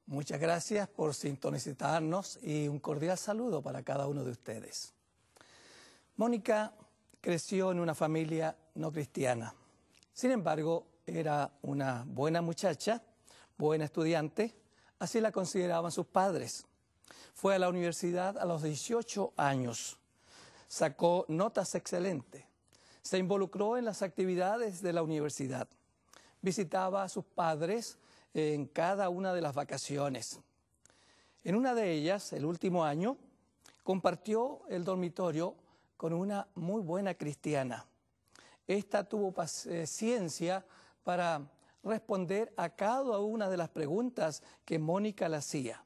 Muchas gracias por sintonizarnos y un cordial saludo para cada uno de ustedes. Mónica creció en una familia no cristiana. Sin embargo, era una buena muchacha, buena estudiante, así la consideraban sus padres. Fue a la universidad a los 18 años. Sacó notas excelentes. Se involucró en las actividades de la universidad. Visitaba a sus padres en cada una de las vacaciones. En una de ellas, el último año, compartió el dormitorio con una muy buena cristiana. Esta tuvo paciencia para responder a cada una de las preguntas que Mónica le hacía.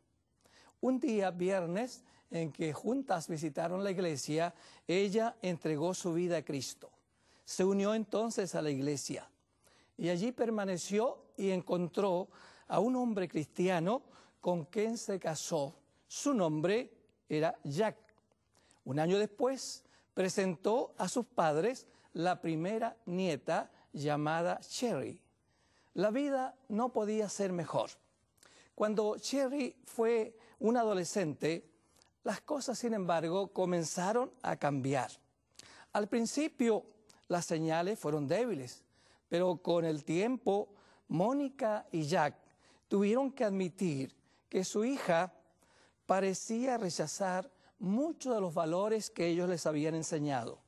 Un día, viernes, en que juntas visitaron la iglesia, ella entregó su vida a Cristo. Se unió entonces a la iglesia y allí permaneció y encontró a un hombre cristiano con quien se casó. Su nombre era Jack. Un año después presentó a sus padres la primera nieta llamada Cherry. La vida no podía ser mejor. Cuando Cherry fue una adolescente, las cosas, sin embargo, comenzaron a cambiar. Al principio, las señales fueron débiles, pero con el tiempo, Mónica y Jack tuvieron que admitir que su hija parecía rechazar muchos de los valores que ellos les habían enseñado.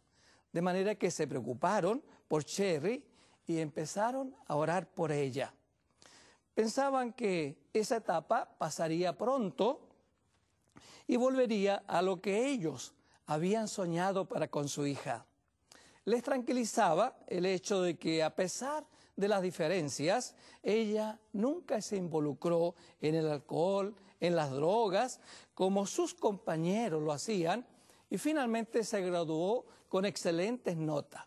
De manera que se preocuparon por Cherry y empezaron a orar por ella. Pensaban que esa etapa pasaría pronto y volvería a lo que ellos habían soñado para con su hija. Les tranquilizaba el hecho de que, a pesar de las diferencias, ella nunca se involucró en el alcohol, en las drogas, como sus compañeros lo hacían, y finalmente se graduó con excelentes notas.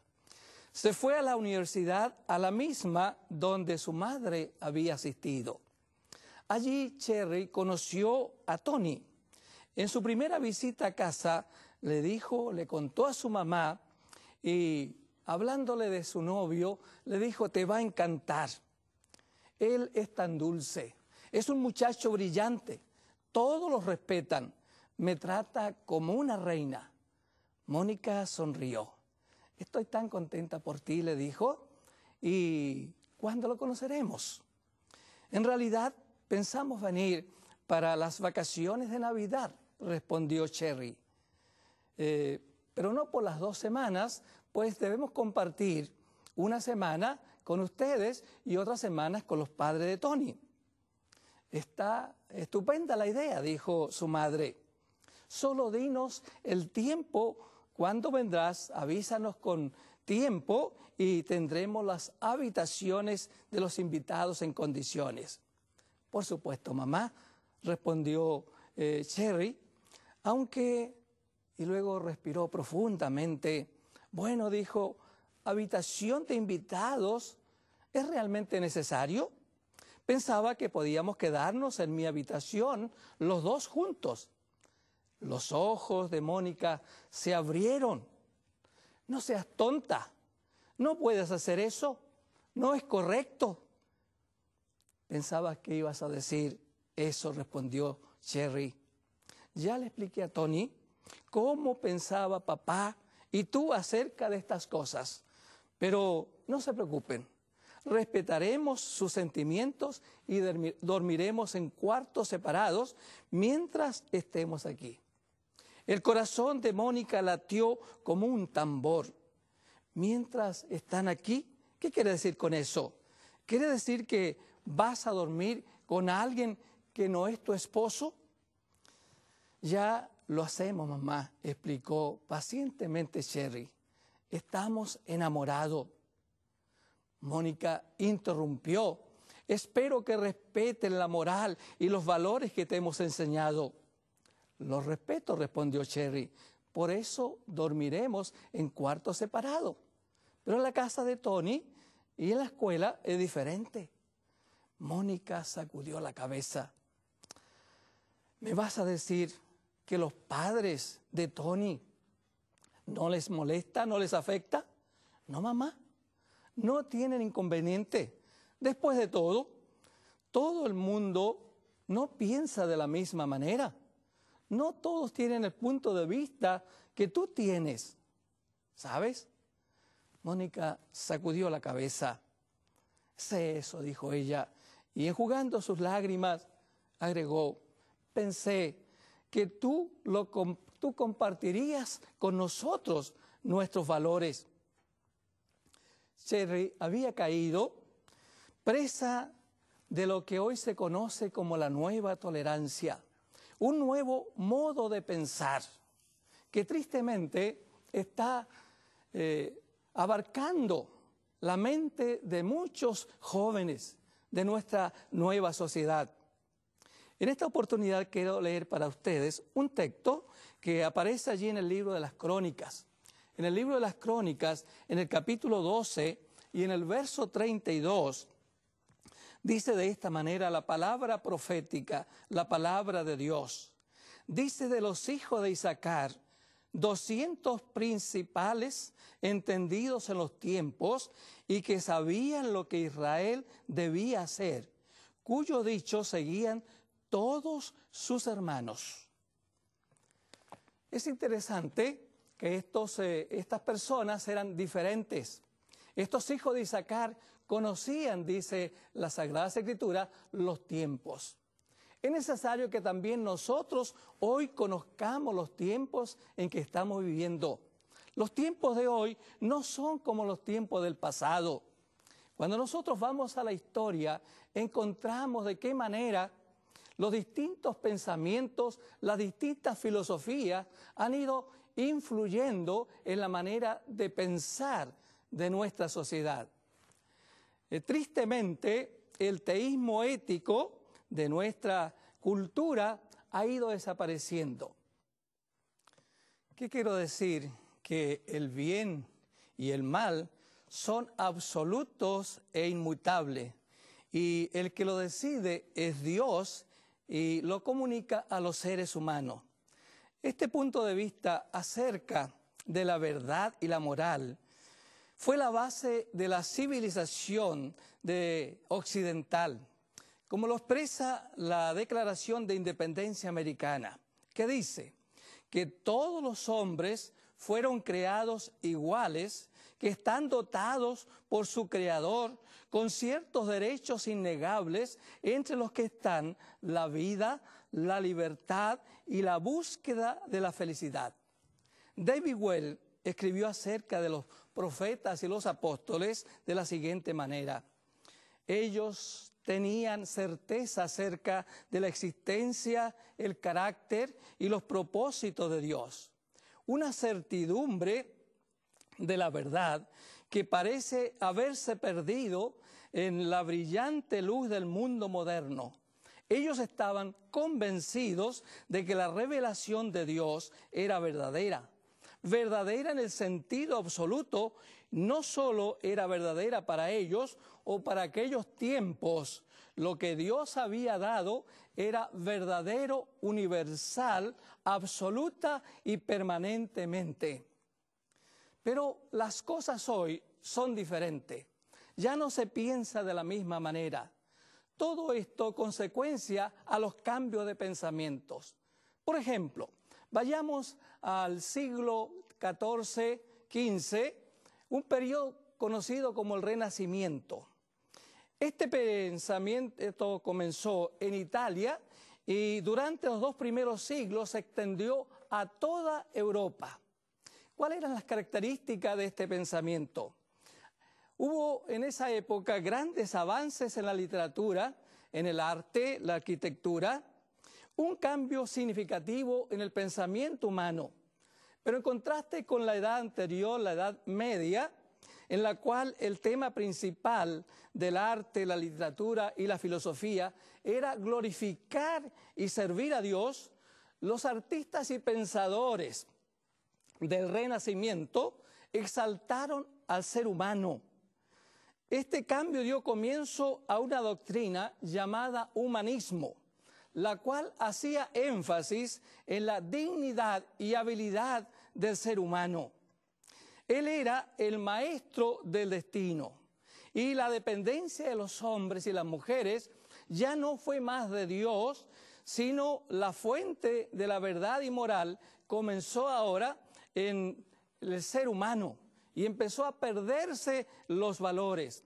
Se fue a la universidad, a la misma donde su madre había asistido. Allí Cherry conoció a Tony. En su primera visita a casa le contó a su mamá, y hablándole de su novio, le dijo: te va a encantar. Él es tan dulce, es un muchacho brillante, todos lo respetan, me trata como una reina. Mónica sonrió. Estoy tan contenta por ti, le dijo, ¿y cuándo lo conoceremos? En realidad pensamos venir para las vacaciones de Navidad, respondió Cherry. Pero no por las 2 semanas, pues debemos compartir una semana con ustedes y otras semanas con los padres de Tony. Está estupenda la idea, dijo su madre. Solo dinos el tiempo, cuándo vendrás, avísanos con tiempo y tendremos las habitaciones de los invitados en condiciones. Por supuesto, mamá, respondió Cherry, aunque... Y luego respiró profundamente. Bueno, dijo, ¿habitación de invitados es realmente necesario? Pensaba que podíamos quedarnos en mi habitación los dos juntos. Los ojos de Mónica se abrieron. No seas tonta, no puedes hacer eso, no es correcto. Pensaba que ibas a decir eso, respondió Cherry. Ya le expliqué a Tony cómo pensaba papá y tú acerca de estas cosas. Pero no se preocupen, respetaremos sus sentimientos y dormiremos en cuartos separados mientras estemos aquí. El corazón de Mónica latió como un tambor. Mientras están aquí, ¿qué quiere decir con eso? ¿Quiere decir que vas a dormir con alguien que no es tu esposo? Ya lo hacemos, mamá, explicó pacientemente Cherry. Estamos enamorados. Mónica interrumpió. Espero que respeten la moral y los valores que te hemos enseñado. Los respeto, respondió Cherry. Por eso dormiremos en cuartos separados. Pero en la casa de Tony y en la escuela es diferente. Mónica sacudió la cabeza. ¿Me vas a decir que los padres de Tony no les molesta, no les afecta? No, mamá, no tienen inconveniente. Después de todo, todo el mundo no piensa de la misma manera. No todos tienen el punto de vista que tú tienes. ¿Sabes? Mónica sacudió la cabeza. Sé eso, dijo ella, y enjugando sus lágrimas, agregó, pensé que tú compartirías con nosotros nuestros valores. Sherry había caído presa de lo que hoy se conoce como la nueva tolerancia, un nuevo modo de pensar que tristemente está abarcando la mente de muchos jóvenes de nuestra nueva sociedad. En esta oportunidad quiero leer para ustedes un texto que aparece allí en el libro de las Crónicas. En el libro de las Crónicas, en el capítulo 12 y en el verso 32, dice de esta manera la palabra profética, la palabra de Dios. Dice de los hijos de Isaacar, 200 principales entendidos en los tiempos y que sabían lo que Israel debía hacer, cuyo dicho seguían todos sus hermanos. Es interesante que estas personas eran diferentes. Estos hijos de Isaacar conocían, dice la Sagrada Escritura, los tiempos. Es necesario que también nosotros hoy conozcamos los tiempos en que estamos viviendo. Los tiempos de hoy no son como los tiempos del pasado. Cuando nosotros vamos a la historia, encontramos de qué manera los distintos pensamientos, las distintas filosofías han ido influyendo en la manera de pensar de nuestra sociedad. Tristemente, el teísmo ético de nuestra cultura ha ido desapareciendo. ¿Qué quiero decir? Que el bien y el mal son absolutos e inmutables, y el que lo decide es Dios y lo comunica a los seres humanos. Este punto de vista acerca de la verdad y la moral fue la base de la civilización occidental, como lo expresa la Declaración de Independencia Americana, que dice que todos los hombres fueron creados iguales, que están dotados por su Creador con ciertos derechos innegables, entre los que están la vida, la libertad y la búsqueda de la felicidad. David Well escribió acerca de los profetas y los apóstoles de la siguiente manera: ellos tenían certeza acerca de la existencia, el carácter y los propósitos de Dios. Una certidumbre de la verdad que parece haberse perdido en la brillante luz del mundo moderno. Ellos estaban convencidos de que la revelación de Dios era verdadera. Verdadera en el sentido absoluto, no solo era verdadera para ellos o para aquellos tiempos. Lo que Dios había dado era verdadero, universal, absoluta y permanentemente. Pero las cosas hoy son diferentes. Ya no se piensa de la misma manera. Todo esto consecuencia a los cambios de pensamientos. Por ejemplo, vayamos al siglo XIV, XV, un periodo conocido como el Renacimiento. Este pensamiento comenzó en Italia y durante los 2 primeros siglos se extendió a toda Europa. ¿Cuáles eran las características de este pensamiento? Hubo en esa época grandes avances en la literatura, en el arte, la arquitectura, un cambio significativo en el pensamiento humano. Pero en contraste con la edad anterior, la Edad Media, en la cual el tema principal del arte, la literatura y la filosofía era glorificar y servir a Dios, los artistas y pensadores del Renacimiento exaltaron al ser humano. Este cambio dio comienzo a una doctrina llamada humanismo, la cual hacía énfasis en la dignidad y habilidad del ser humano. Él era el maestro del destino y la dependencia de los hombres y las mujeres ya no fue más de Dios, sino la fuente de la verdad y moral comenzó ahora en el ser humano y empezó a perderse los valores.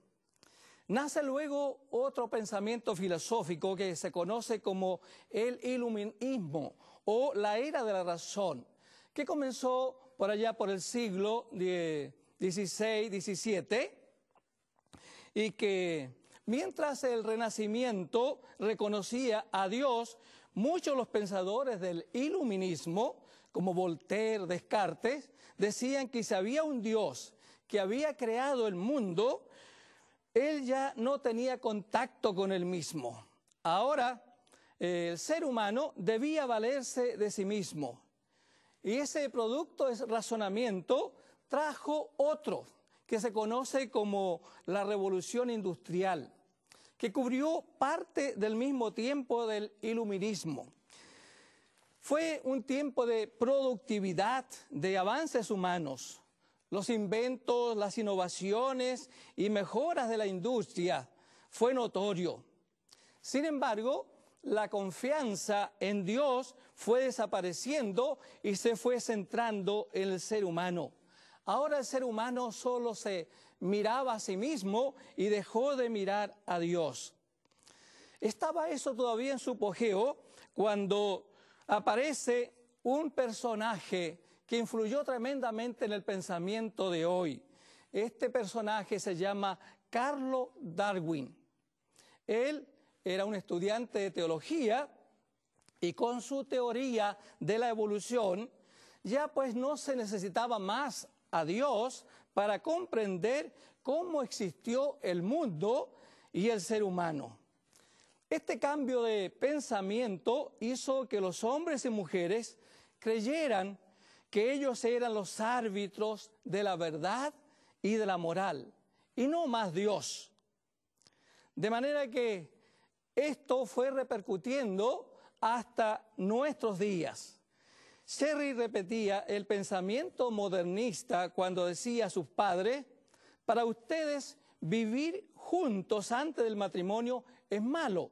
Nace luego otro pensamiento filosófico que se conoce como el iluminismo o la era de la razón, que comenzó por allá por el siglo XVI, XVII, y que mientras el Renacimiento reconocía a Dios, muchos de los pensadores del iluminismo, como Voltaire, Descartes, decían que si había un Dios que había creado el mundo, él ya no tenía contacto con él mismo. Ahora, el ser humano debía valerse de sí mismo. Y ese producto, ese razonamiento, trajo otro, que se conoce como la Revolución Industrial, que cubrió parte del mismo tiempo del iluminismo. Fue un tiempo de productividad, de avances humanos. Los inventos, las innovaciones y mejoras de la industria fue notorio. Sin embargo, la confianza en Dios fue desapareciendo y se fue centrando en el ser humano. Ahora el ser humano solo se miraba a sí mismo y dejó de mirar a Dios. Estaba eso todavía en su apogeo cuando aparece un personaje que influyó tremendamente en el pensamiento de hoy. Este personaje se llama Carlos Darwin. Él era un estudiante de teología y con su teoría de la evolución ya pues no se necesitaba más a Dios para comprender cómo existió el mundo y el ser humano. Este cambio de pensamiento hizo que los hombres y mujeres creyeran que ellos eran los árbitros de la verdad y de la moral, y no más Dios. De manera que esto fue repercutiendo hasta nuestros días. Sherry repetía el pensamiento modernista cuando decía a sus padres: para ustedes vivir juntos antes del matrimonio es malo,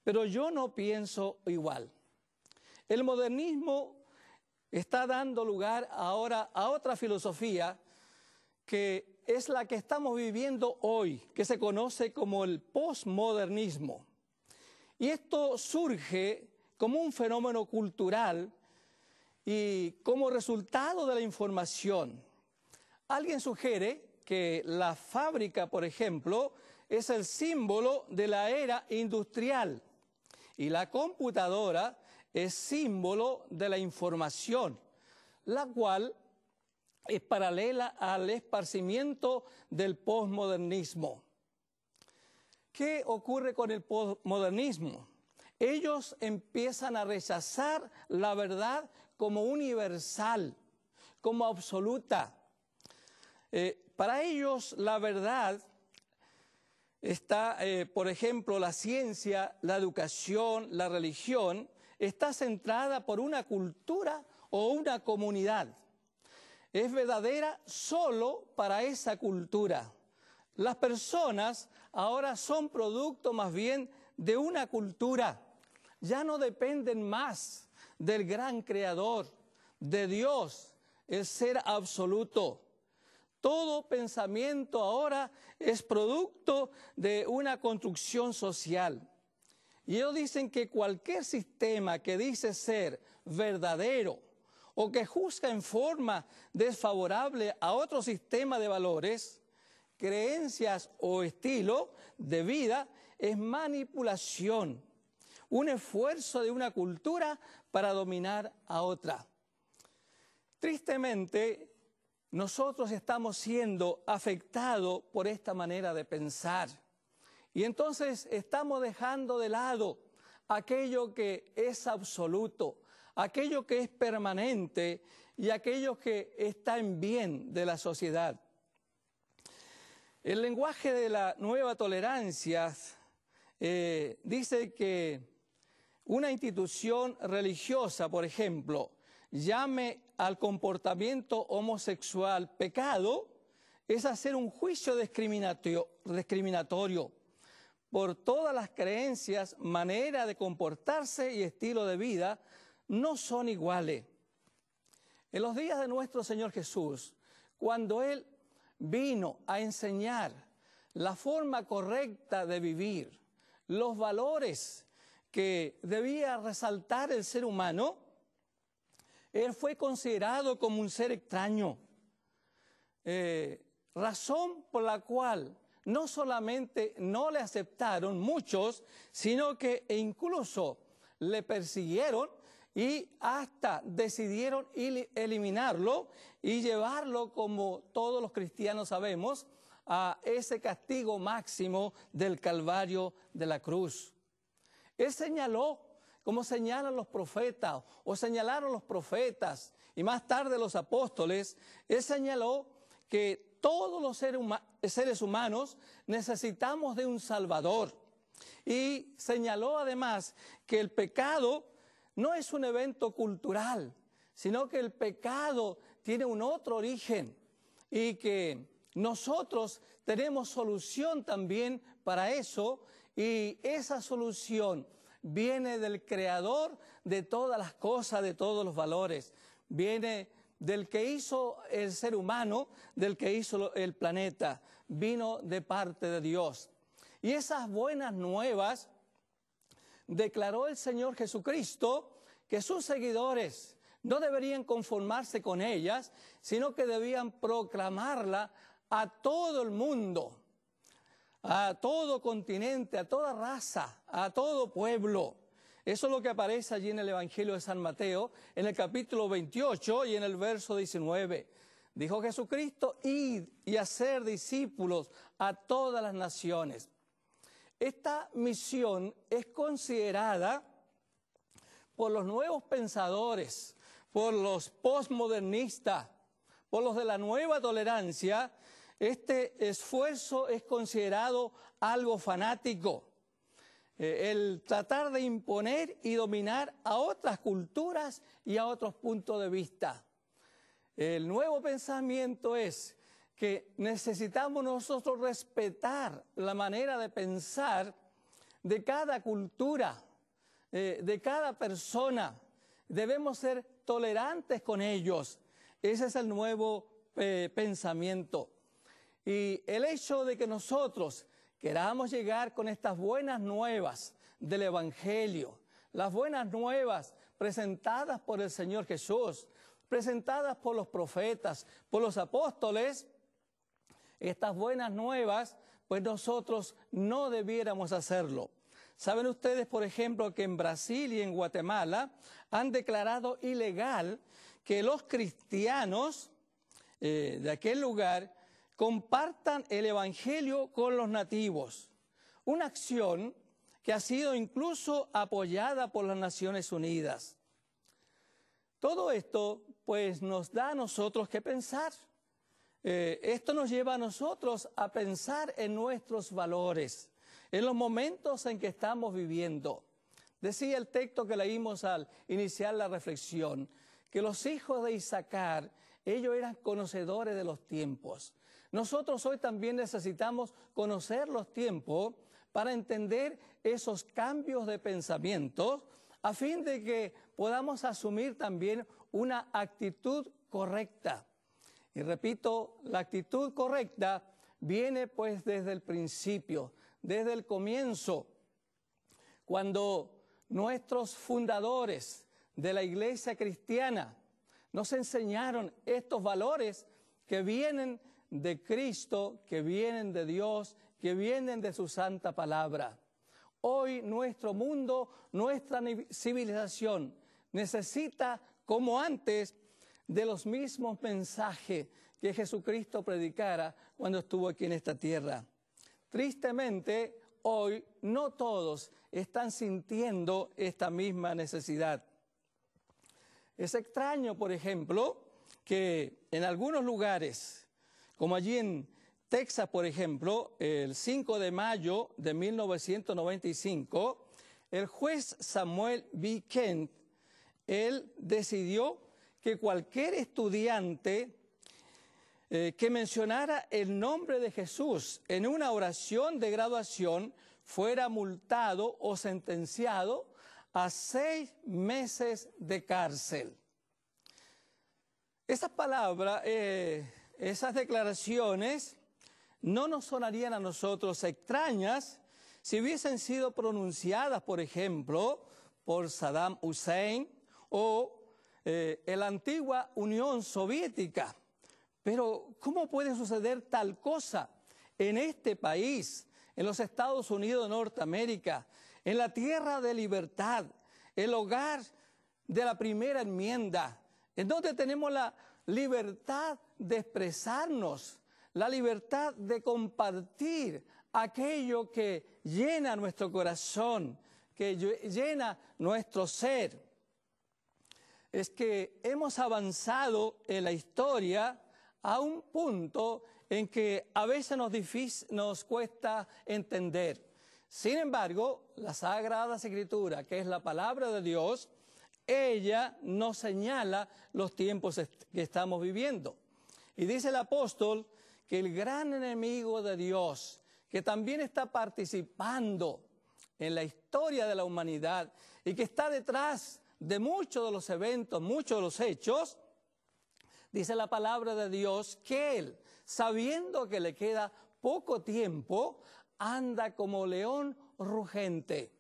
pero yo no pienso igual. El modernismo está dando lugar ahora a otra filosofía que es la que estamos viviendo hoy, que se conoce como el posmodernismo. Y esto surge como un fenómeno cultural y como resultado de la información. Alguien sugiere que la fábrica, por ejemplo, es el símbolo de la era industrial y la computadora es símbolo de la información, la cual es paralela al esparcimiento del posmodernismo. ¿Qué ocurre con el posmodernismo? Ellos empiezan a rechazar la verdad como universal, como absoluta. Para ellos la verdad está, por ejemplo, la ciencia, la educación, la religión, está centrada por una cultura o una comunidad. Es verdadera solo para esa cultura. Las personas ahora son producto más bien de una cultura. Ya no dependen más del gran creador, de Dios, el ser absoluto. Todo pensamiento ahora es producto de una construcción social. Y ellos dicen que cualquier sistema que dice ser verdadero o que juzga en forma desfavorable a otro sistema de valores, creencias o estilo de vida es manipulación, un esfuerzo de una cultura para dominar a otra. Tristemente, nosotros estamos siendo afectados por esta manera de pensar. Y entonces estamos dejando de lado aquello que es absoluto, aquello que es permanente y aquello que está en bien de la sociedad. El lenguaje de la nueva tolerancia dice que una institución religiosa, por ejemplo, llame al comportamiento homosexual pecado, es hacer un juicio discriminatorio. por todas las creencias, manera de comportarse y estilo de vida, no son iguales. En los días de nuestro Señor Jesús, cuando Él vino a enseñar la forma correcta de vivir, los valores que debía resaltar el ser humano, Él fue considerado como un ser extraño, razón por la cual no solamente no le aceptaron muchos, sino que incluso le persiguieron y hasta decidieron eliminarlo y llevarlo, como todos los cristianos sabemos, a ese castigo máximo del Calvario de la cruz. Él señaló, como señalan los profetas, o señalaron los profetas, y más tarde los apóstoles, Él señaló que todos los seres humanos necesitamos de un Salvador. Y señaló además que el pecado no es un evento cultural, sino que el pecado tiene un otro origen y que nosotros tenemos solución también para eso, y esa solución viene del Creador de todas las cosas, de todos los valores. Viene del que hizo el ser humano, del que hizo el planeta. Vino de parte de Dios. Y esas buenas nuevas declaró el Señor Jesucristo que sus seguidores no deberían conformarse con ellas, sino que debían proclamarla a todo el mundo, a todo continente, a toda raza, a todo pueblo. Eso es lo que aparece allí en el Evangelio de San Mateo, en el capítulo 28 y en el verso 19. Dijo Jesucristo: id y hacer discípulos a todas las naciones. Esta misión es considerada por los nuevos pensadores, por los postmodernistas, por los de la nueva tolerancia. Este esfuerzo es considerado algo fanático. El tratar de imponer y dominar a otras culturas y a otros puntos de vista. El nuevo pensamiento es que necesitamos nosotros respetar la manera de pensar de cada cultura, de cada persona. Debemos ser tolerantes con ellos. Ese es el nuevo pensamiento. Y el hecho de que nosotros queramos llegar con estas buenas nuevas del Evangelio, las buenas nuevas presentadas por el Señor Jesús, presentadas por los profetas, por los apóstoles, estas buenas nuevas, pues nosotros no debiéramos hacerlo. ¿Saben ustedes, por ejemplo, que en Brasil y en Guatemala han declarado ilegal que los cristianos de aquel lugar compartan el Evangelio con los nativos? Una acción que ha sido incluso apoyada por las Naciones Unidas. Todo esto, pues, nos da a nosotros que pensar. Esto nos lleva a nosotros a pensar en nuestros valores, en los momentos en que estamos viviendo. Decía el texto que leímos al iniciar la reflexión, que los hijos de Isaacar, ellos eran conocedores de los tiempos. Nosotros hoy también necesitamos conocer los tiempos para entender esos cambios de pensamiento, a fin de que podamos asumir también una actitud correcta. Y repito, la actitud correcta viene pues desde el principio, desde el comienzo, cuando nuestros fundadores de la iglesia cristiana nos enseñaron estos valores que vienen de Cristo, que vienen de Dios, que vienen de su santa palabra. Hoy nuestro mundo, nuestra civilización necesita, como antes, de los mismos mensajes que Jesucristo predicara cuando estuvo aquí en esta tierra. Tristemente, hoy no todos están sintiendo esta misma necesidad. Es extraño, por ejemplo, que en algunos lugares, como allí en Texas, por ejemplo, el 5 de mayo de 1995, el juez Samuel B. Kent, él decidió que cualquier estudiante que mencionara el nombre de Jesús en una oración de graduación fuera multado o sentenciado a 6 meses de cárcel. Esas palabras, esas declaraciones no nos sonarían a nosotros extrañas si hubiesen sido pronunciadas, por ejemplo, por Saddam Hussein o en la antigua Unión Soviética. Pero, ¿cómo puede suceder tal cosa en este país, en los Estados Unidos de Norteamérica, en la tierra de libertad, el hogar de la primera enmienda, en donde tenemos la libertad de expresarnos, la libertad de compartir aquello que llena nuestro corazón, que llena nuestro ser? Es que hemos avanzado en la historia a un punto en que a veces nos cuesta entender. Sin embargo, la Sagrada Escritura, que es la palabra de Dios, ella nos señala los tiempos que estamos viviendo. Y dice el apóstol que el gran enemigo de Dios, que también está participando en la historia de la humanidad y que está detrás de muchos de los eventos, muchos de los hechos, dice la palabra de Dios que él, sabiendo que le queda poco tiempo, anda como león rugente.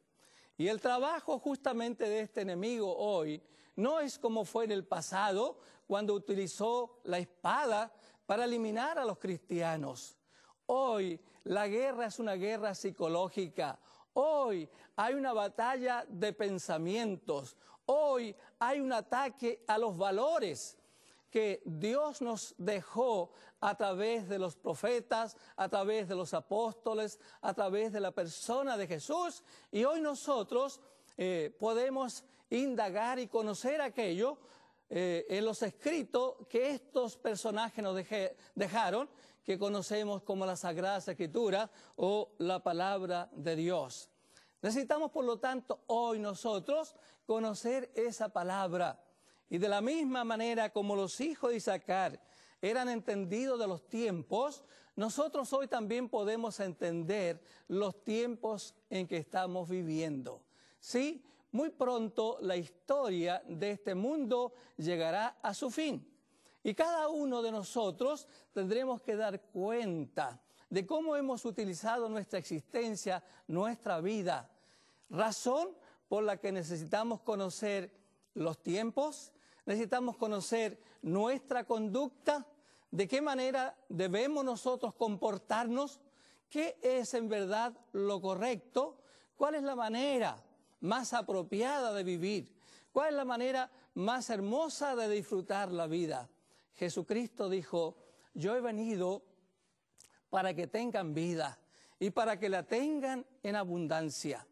Y el trabajo justamente de este enemigo hoy no es como fue en el pasado, cuando utilizó la espada para eliminar a los cristianos. Hoy la guerra es una guerra psicológica. Hoy hay una batalla de pensamientos. Hoy hay un ataque a los valores que Dios nos dejó a través de los profetas, a través de los apóstoles, a través de la persona de Jesús. Y hoy nosotros podemos indagar y conocer aquello en los escritos que estos personajes nos dejaron, que conocemos como la Sagrada Escritura o la Palabra de Dios. Necesitamos, por lo tanto, hoy nosotros conocer esa palabra. Y de la misma manera como los hijos de Isaacar eran entendidos de los tiempos, nosotros hoy también podemos entender los tiempos en que estamos viviendo. Sí, muy pronto la historia de este mundo llegará a su fin. Y cada uno de nosotros tendremos que dar cuenta de cómo hemos utilizado nuestra existencia, nuestra vida. Razón por la que necesitamos conocer los tiempos, necesitamos conocer nuestra conducta, de qué manera debemos nosotros comportarnos, qué es en verdad lo correcto, cuál es la manera más apropiada de vivir, cuál es la manera más hermosa de disfrutar la vida. Jesucristo dijo: yo he venido para que tengan vida y para que la tengan en abundancia.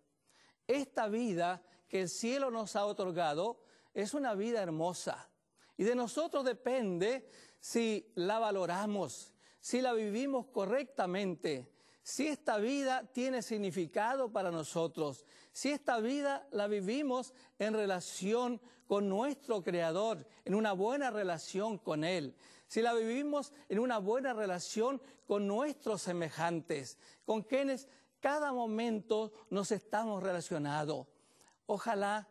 Esta vida que el cielo nos ha otorgado es una vida hermosa y de nosotros depende si la valoramos, si la vivimos correctamente, si esta vida tiene significado para nosotros, si esta vida la vivimos en relación con nuestro Creador, en una buena relación con Él, si la vivimos en una buena relación con nuestros semejantes, con quienes cada momento nos estamos relacionados. Ojalá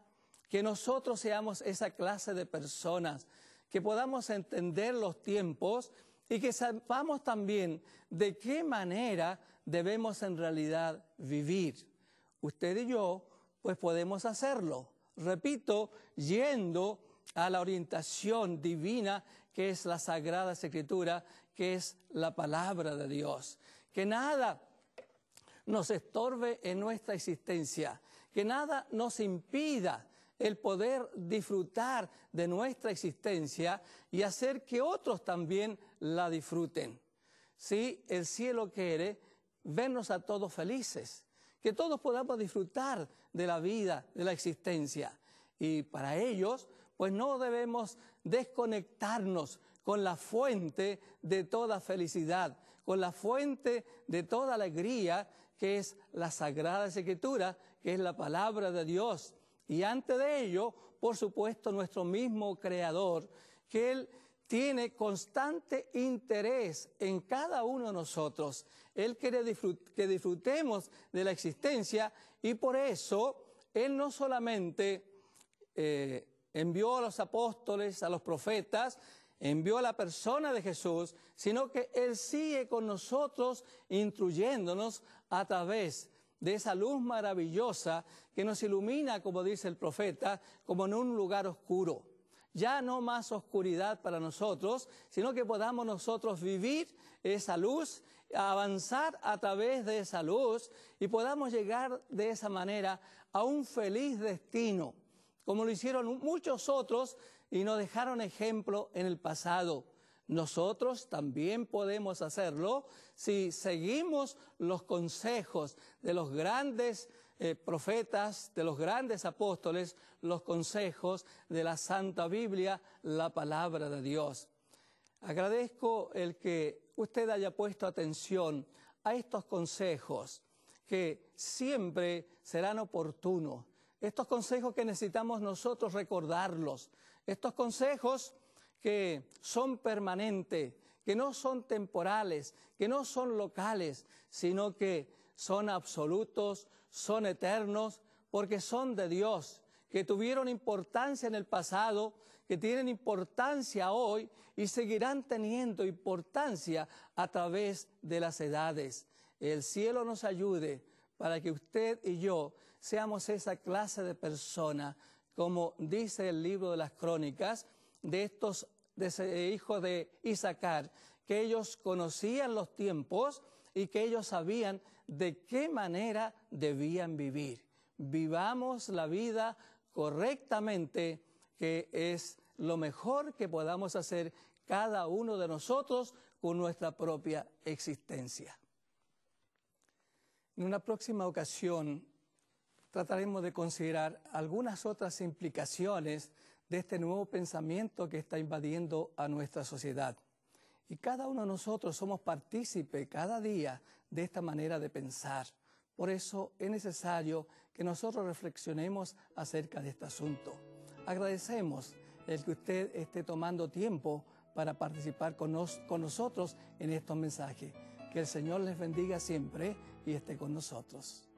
que nosotros seamos esa clase de personas, que podamos entender los tiempos y que sepamos también de qué manera debemos en realidad vivir. Usted y yo, pues podemos hacerlo. Repito, yendo a la orientación divina que es la Sagrada Escritura, que es la palabra de Dios. Que nada nos estorbe en nuestra existencia, que nada nos impida el poder disfrutar de nuestra existencia y hacer que otros también la disfruten. Sí, el cielo quiere vernos a todos felices, que todos podamos disfrutar de la vida, de la existencia. Y para ellos, pues no debemos desconectarnos con la fuente de toda felicidad, con la fuente de toda alegría, que es la Sagrada Escritura, que es la palabra de Dios. Y antes de ello, por supuesto, nuestro mismo Creador, que Él tiene constante interés en cada uno de nosotros. Él quiere que disfrutemos de la existencia, y por eso Él no solamente envió a los apóstoles, a los profetas, envió a la persona de Jesús, sino que Él sigue con nosotros instruyéndonos a través de esa luz maravillosa que nos ilumina, como dice el profeta, como en un lugar oscuro. Ya no más oscuridad para nosotros, sino que podamos nosotros vivir esa luz, avanzar a través de esa luz y podamos llegar de esa manera a un feliz destino, como lo hicieron muchos otros y nos dejaron ejemplo en el pasado. Nosotros también podemos hacerlo si seguimos los consejos de los grandes profetas, de los grandes apóstoles, los consejos de la Santa Biblia, la palabra de Dios. Agradezco el que usted haya puesto atención a estos consejos que siempre serán oportunos, estos consejos que necesitamos nosotros recordarlos, estos consejos que son permanentes, que no son temporales, que no son locales, sino que son absolutos, son eternos, porque son de Dios, que tuvieron importancia en el pasado, que tienen importancia hoy y seguirán teniendo importancia a través de las edades. El cielo nos ayude para que usted y yo seamos esa clase de persona, como dice el libro de las Crónicas, de estos hijos de Isaacar, que ellos conocían los tiempos y que ellos sabían de qué manera debían vivir. Vivamos la vida correctamente, que es lo mejor que podamos hacer cada uno de nosotros con nuestra propia existencia. En una próxima ocasión trataremos de considerar algunas otras implicaciones de este nuevo pensamiento que está invadiendo a nuestra sociedad. Y cada uno de nosotros somos partícipe cada día de esta manera de pensar. Por eso es necesario que nosotros reflexionemos acerca de este asunto. Agradecemos el que usted esté tomando tiempo para participar con nosotros en estos mensajes. Que el Señor les bendiga siempre y esté con nosotros.